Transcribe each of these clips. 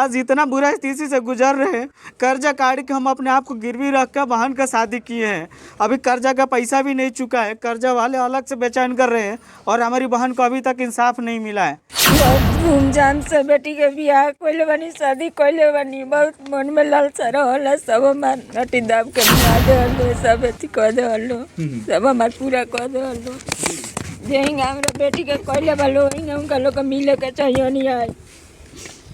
आज इतना बुरा स्थिति से गुजर रहे हैं, कर्जा काट के हम अपने आप को गिरवी रख कर बहन का शादी किए हैं। अभी कर्जा का पैसा भी नहीं चुका है, कर्जा वाले अलग से बेचैन कर रहे हैं और हमारी बहन को अभी तक इंसाफ नहीं मिला है। बहुत धूमधाम से बेटी के बियाह कोइले बनी, शादी कोइले बनी, बहुत मन में लालसा रहला। सब हमार नटी दाब के बियाह देहलो, सब अथी कह देहलो, सब हमार पूरा कह देहलो। जेहिंगा हमरा बेटी के कोइले बालो हिंगा उनका लोग मिले के चाहिए नहीं आए,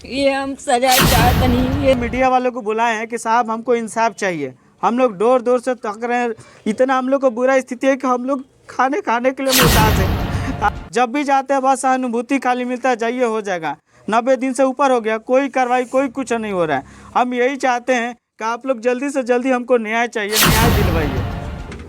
ये हम सजा चाहते नहीं। ये मीडिया वालों को बुलाए हैं कि साहब हमको इंसाफ चाहिए। हम लोग डोर डोर से तक रहे हैं, इतना हम लोग को बुरा स्थिति है कि हम लोग खाने के लिए मुहताज हैं। जब भी जाते हैं बस सहानुभूति खाली मिलता है, जाइए हो जाएगा। 90 दिन से ऊपर हो गया, कोई कार्रवाई कोई कुछ नहीं हो रहा है। हम यही चाहते हैं कि आप लोग जल्दी से जल्दी हमको न्याय चाहिए, न्याय दिलवाइए।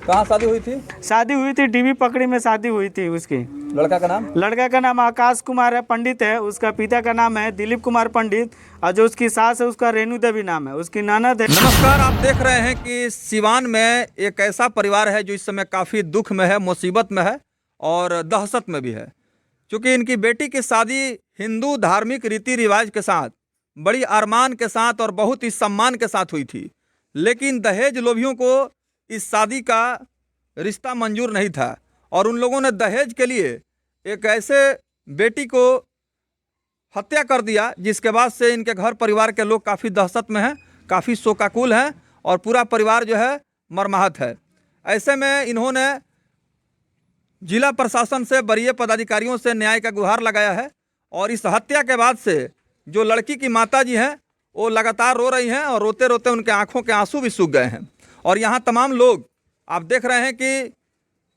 कहाँ शादी हुई थी? शादी हुई थी डीबी पकड़ी में शादी हुई थी उसकी। लड़का का नाम आकाश कुमार है, पंडित है। उसका पिता का नाम है दिलीप कुमार पंडित और जो उसकी सास है उसका रेणु देवी नाम है, उसकी ननद है। नमस्कार, आप देख रहे हैं कि सिवान में एक ऐसा परिवार है जो इस समय काफ़ी दुख में है, मुसीबत में है और दहशत में भी है। क्योंकि इनकी बेटी की शादी हिंदू धार्मिक रीति रिवाज के साथ, बड़ी अरमान के साथ और बहुत ही सम्मान के साथ हुई थी, लेकिन दहेज लोभियों को इस शादी का रिश्ता मंजूर नहीं था और उन लोगों ने दहेज के लिए एक ऐसे बेटी को हत्या कर दिया, जिसके बाद से इनके घर परिवार के लोग काफ़ी दहशत में हैं, काफ़ी शोकाकुल हैं और पूरा परिवार जो है मर्माहत है। ऐसे में इन्होंने जिला प्रशासन से, वरीय पदाधिकारियों से न्याय का गुहार लगाया है और इस हत्या के बाद से जो लड़की की माता जी हैं वो लगातार रो रही हैं और रोते रोते उनके आंखों के आंसू भी सूख गए हैं। और यहाँ तमाम लोग आप देख रहे हैं कि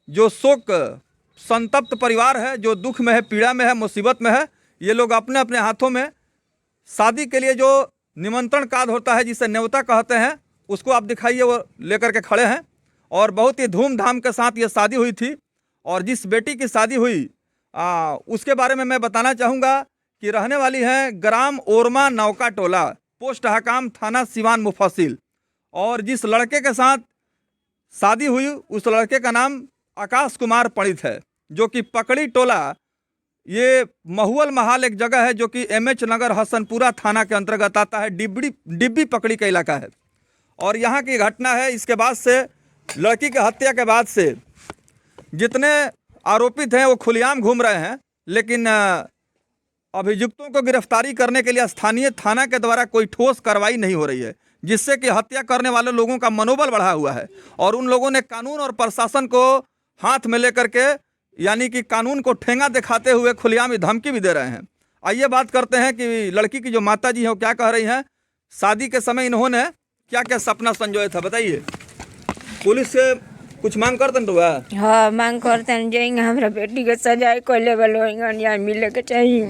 जो शोक संतप्त परिवार है, जो दुख में है, पीड़ा में है, मुसीबत में है, ये लोग अपने अपने हाथों में शादी के लिए जो निमंत्रण कार्ड होता है, जिसे न्योता कहते हैं, उसको आप दिखाइए, वो लेकर के खड़े हैं। और बहुत ही धूमधाम के साथ ये शादी हुई थी। और जिस बेटी की शादी हुई उसके बारे में मैं बताना चाहूँगा कि रहने वाली हैं ग्राम ओरमा नौका टोला, पोस्ट हकाम, थाना सिवान मुफस्सिल। और जिस लड़के के साथ शादी हुई उस लड़के का नाम आकाश कुमार पंडित है, जो कि पकड़ी टोला, ये महुअल महाल एक जगह है जो कि MH नगर हसनपुरा थाना के अंतर्गत आता है, डिब्बी पकड़ी का इलाका है। और यहाँ की घटना है। इसके बाद से लड़की की हत्या के बाद से जितने आरोपित हैं वो खुलेआम घूम रहे हैं, लेकिन अभियुक्तों को गिरफ्तारी करने के लिए स्थानीय थाना के द्वारा कोई ठोस कार्रवाई नहीं हो रही है, जिससे कि हत्या करने वाले लोगों का मनोबल बढ़ा हुआ है। और उन लोगों ने कानून और प्रशासन को हाथ में लेकर के, यानी कि कानून को ठेंगा दिखाते हुए खुलेआम धमकी भी दे रहे हैं। आइए बात करते हैं कि लड़की की जो माता जी है वो क्या कह रही हैं। शादी के समय इन्होंने क्या क्या सपना संजोया था, बताइए। पुलिस से कुछ मांग करते हैं? हाँ, मांग करते हैं जाएंगे हमरा बेटी के सजाए कोइले बालो हिंगा न्याय मिले के चाहिए।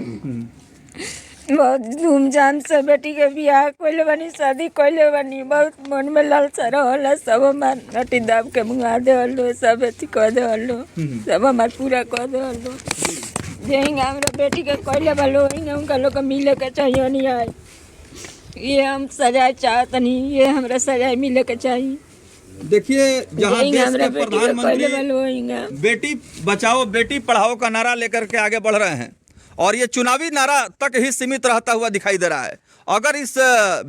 बहुत धूमधाम से बेटी के बियाह कोइले बनी, शादी कोइले बनी, बहुत मन में लालसा रहला। सब हमार नटी दाब के मुंगा देहलो, सब अथी कह देहलो, सब हमार पूरा कह देहलो। जेहिंगा हमरा बेटी के कोइले बालो हिंगा उनका लोग मिले के चाहिए नहीं आए, ये हम सजा चाहते नहीं, ये हमरा सजा मिले के चाहिए। देखिए, जहाँ देश के प्रधानमंत्री बेटी बचाओ बेटी पढ़ाओ का नारा लेकर के आगे बढ़ रहे हैं और ये चुनावी नारा तक ही सीमित रहता हुआ दिखाई दे रहा है। अगर इस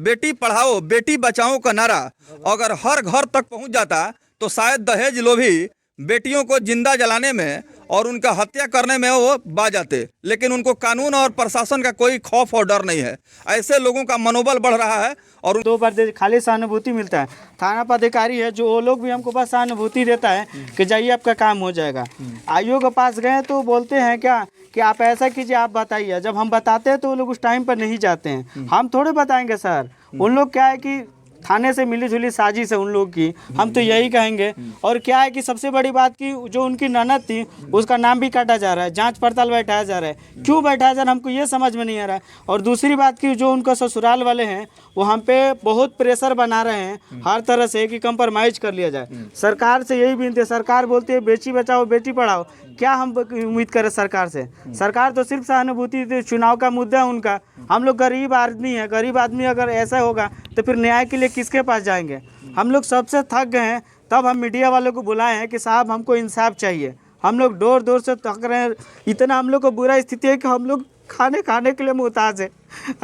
बेटी पढ़ाओ बेटी बचाओ का नारा अगर हर घर तक पहुंच जाता तो शायद दहेज लोभी बेटियों को जिंदा जलाने में और उनका हत्या करने में वो बाज जाते, लेकिन उनको कानून और प्रशासन का कोई खौफ और डर नहीं है। ऐसे लोगों का मनोबल बढ़ रहा है और 2 बार खाली सहानुभूति मिलता है। थाना पदाधिकारी है जो वो लोग भी हमको बस सहानुभूति देता है कि जाइए आपका काम हो जाएगा। आईओ के पास गए तो बोलते हैं क्या कि आप ऐसा कीजिए, आप बताइए। जब हम बताते हैं तो वो लोग उस टाइम पर नहीं जाते हैं। हम थोड़े बताएंगे सर, उन लोग क्या है कि थाने से मिली जुली साजिश है उन लोग की, हम तो यही कहेंगे। और क्या है कि सबसे बड़ी बात की जो उनकी ननद थी उसका नाम भी काटा जा रहा है, जांच पड़ताल बैठाया जा रहा है। क्यों बैठाया जा रहा है हमको ये समझ में नहीं आ रहा है। और दूसरी बात की जो उनका ससुराल वाले हैं वो हम पे बहुत प्रेशर बना रहे हैं हर तरह से कि कंप्रोमाइज़ कर लिया जाए। सरकार से यही विनती है, सरकार बोलती है बेटी बचाओ बेटी पढ़ाओ, क्या हम उम्मीद करें सरकार से? सरकार तो सिर्फ सहानुभूति, चुनाव का मुद्दा है उनका। हम लोग गरीब आदमी हैं, गरीब आदमी अगर ऐसा होगा तो फिर न्याय के लिए किसके पास जाएंगे? हम लोग सबसे थक गए हैं, तब हम मीडिया वालों को बुलाए हैं कि साहब हमको इंसाफ चाहिए। हम लोग डोर डोर से थक रहे हैं, इतना हम लोग को बुरा स्थिति है कि हम लोग खाने खाने के लिए मुहताज है।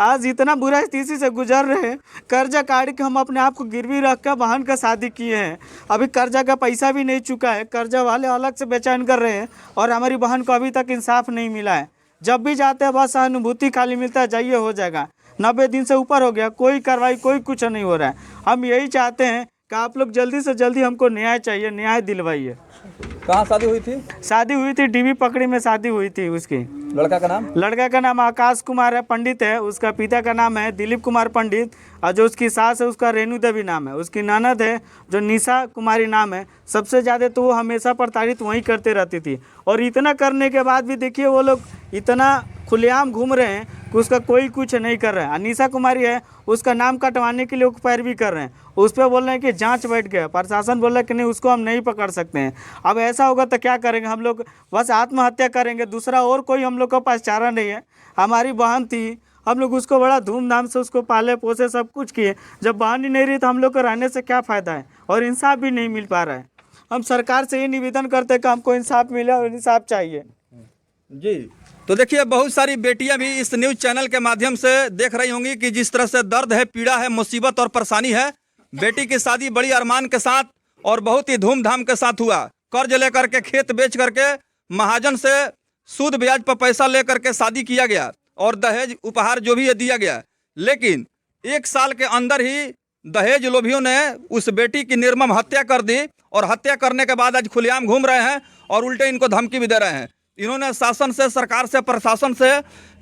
आज इतना बुरा स्थिति से गुजर रहे हैं, कर्जा काट के हम अपने आप को गिरवी रख कर बहन का शादी किए हैं। अभी कर्जा का पैसा भी नहीं चुका है, कर्जा वाले अलग से बेचैन कर रहे हैं और हमारी बहन को अभी तक इंसाफ नहीं मिला है। जब भी जाते हैं बस सहानुभूति खाली मिलता है, जाइए हो जाएगा। 90 दिन से ऊपर हो गया, कोई कार्रवाई कोई कुछ नहीं हो रहा है। हम यही चाहते हैं कि आप लोग जल्दी से जल्दी हमको न्याय चाहिए, न्याय दिलवाइए। कहाँ शादी हुई थी? शादी हुई थी डीबी पकड़ी में शादी हुई थी उसकी। लड़का का नाम आकाश कुमार है, पंडित है। उसका पिता का नाम है दिलीप कुमार पंडित और जो उसकी सास है उसका रेणु देवी नाम है। उसकी ननद है जो निशा कुमारी नाम है। सबसे ज़्यादा तो वो हमेशा प्रताड़ित वहीं करते रहती थी और इतना करने के बाद भी देखिए वो लोग इतना खुलेआम घूम रहे हैं कि उसका कोई कुछ नहीं कर रहा है। निशा कुमारी है, उसका नाम कटवाने के लिए वो पैरवी कर रहे हैं। उस पर बोल रहे हैं कि जांच बैठ गया, प्रशासन बोल रहा है कि नहीं उसको हम नहीं पकड़ सकते हैं। अब ऐसा होगा तो क्या करेंगे हम लोग? बस आत्महत्या करेंगे, दूसरा और कोई हम लोग के पास चारा नहीं है। हमारी बहन थी, हम लोग उसको बड़ा धूमधाम से उसको पाले पोसे सब कुछ किए। जब बहन ही नहीं रही तो हम लोग को रहने से क्या फ़ायदा है? और इंसाफ भी नहीं मिल पा रहा है। हम सरकार से ये निवेदन करते हैं कि हमको इंसाफ मिले और इंसाफ चाहिए जी। तो देखिए बहुत सारी बेटियां भी इस न्यूज़ चैनल के माध्यम से देख रही होंगी कि जिस तरह से दर्द है, पीड़ा है, मुसीबत और परेशानी है। बेटी की शादी बड़ी अरमान के साथ और बहुत ही धूमधाम के साथ हुआ। कर्ज लेकर के, खेत बेच करके, महाजन से सूद ब्याज पर पैसा लेकर के शादी किया गया और दहेज उपहार जो भी है दिया गया। लेकिन 1 साल के अंदर ही दहेज लोभियों ने उस बेटी की निर्मम हत्या कर दी और हत्या करने के बाद आज खुलेआम घूम रहे हैं और उल्टे इनको धमकी भी दे रहे हैं। इन्होंने शासन से, सरकार से, प्रशासन से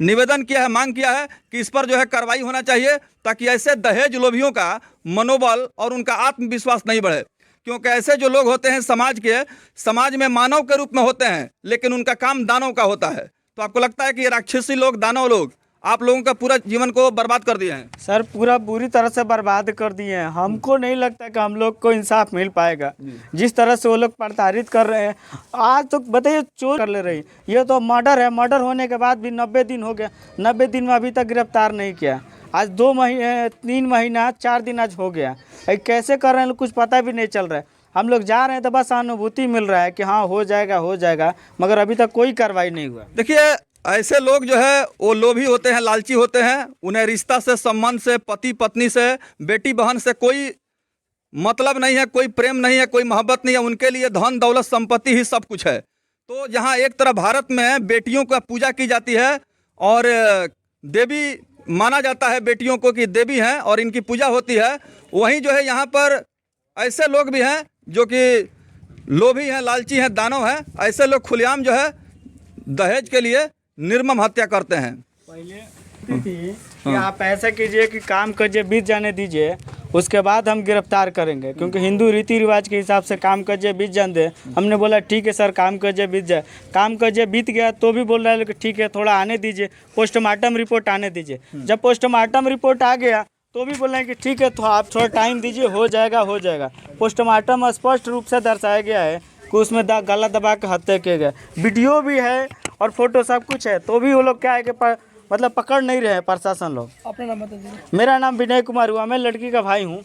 निवेदन किया है, मांग किया है कि इस पर जो है कार्रवाई होना चाहिए ताकि ऐसे दहेज लोभियों का मनोबल और उनका आत्मविश्वास नहीं बढ़े। क्योंकि ऐसे जो लोग होते हैं समाज में मानव के रूप में होते हैं, लेकिन उनका काम दानव का होता है। तो आपको लगता है कि ये राक्षसी लोग, दानव लोग आप लोगों का पूरा जीवन को बर्बाद कर दिए हैं? सर पूरा बुरी तरह से बर्बाद कर दिए हैं। हमको नहीं लगता कि हम लोग को इंसाफ मिल पाएगा। जिस तरह से वो लोग प्रताड़ित कर रहे हैं, आज तो बताइए चोर कर ले रही, ये तो मर्डर है। मर्डर होने के बाद भी 90 दिन हो गया, 90 दिन में अभी तक गिरफ्तार नहीं किया। आज 2 महीने 3 महीना 4 दिन आज हो गया। कैसे कर रहे हैं कुछ पता भी नहीं चल रहा है। हम लोग जा रहे हैं तो बस अनुभूति मिल रहा है कि हाँ हो जाएगा, मगर अभी तक कोई कार्रवाई नहीं हुआ। देखिए ऐसे लोग जो है वो लोभी होते हैं, लालची होते हैं। उन्हें रिश्ता से, संबंध से, पति पत्नी से, बेटी बहन से कोई मतलब नहीं है, कोई प्रेम नहीं है, कोई मोहब्बत नहीं है। उनके लिए धन दौलत संपत्ति ही सब कुछ है। तो जहाँ एक तरफ भारत में बेटियों का पूजा की जाती है और देवी माना जाता है बेटियों को कि देवी हैं और इनकी पूजा होती है, वहीं जो है यहाँ पर ऐसे लोग भी हैं जो कि लोभी हैं, लालची हैं, दानव हैं। ऐसे लोग खुलेआम जो है दहेज के लिए निर्मम हत्या करते हैं। पहले थी कि आप ऐसा कीजिए कि काम कीजिए, बीत जाने दीजिए, उसके बाद हम गिरफ्तार करेंगे। क्योंकि हिंदू रीति रिवाज के हिसाब से काम कीजिए, बीत जाने दे। हमने बोला ठीक है सर, काम कीजिए, बीत जाए। काम कीजिए, बीत गया तो भी बोल रहा है कि ठीक है थोड़ा आने दीजिए, पोस्टमार्टम रिपोर्ट आने दीजिए। जब पोस्टमार्टम रिपोर्ट आ गया तो भी बोल रहे हैं कि ठीक है तो आप थोड़ा टाइम दीजिए, हो जाएगा। पोस्टमार्टम स्पष्ट रूप से दर्शाया गया है कि उसमें गला दबा के हत्या किया गया। वीडियो भी है और फोटो सब कुछ है, तो भी वो लोग क्या है कि मतलब पकड़ नहीं रहे हैं प्रशासन लोग। अपना नाम बता दीजिए। मेरा नाम विनय कुमार हुआ, मैं लड़की का भाई हूँ।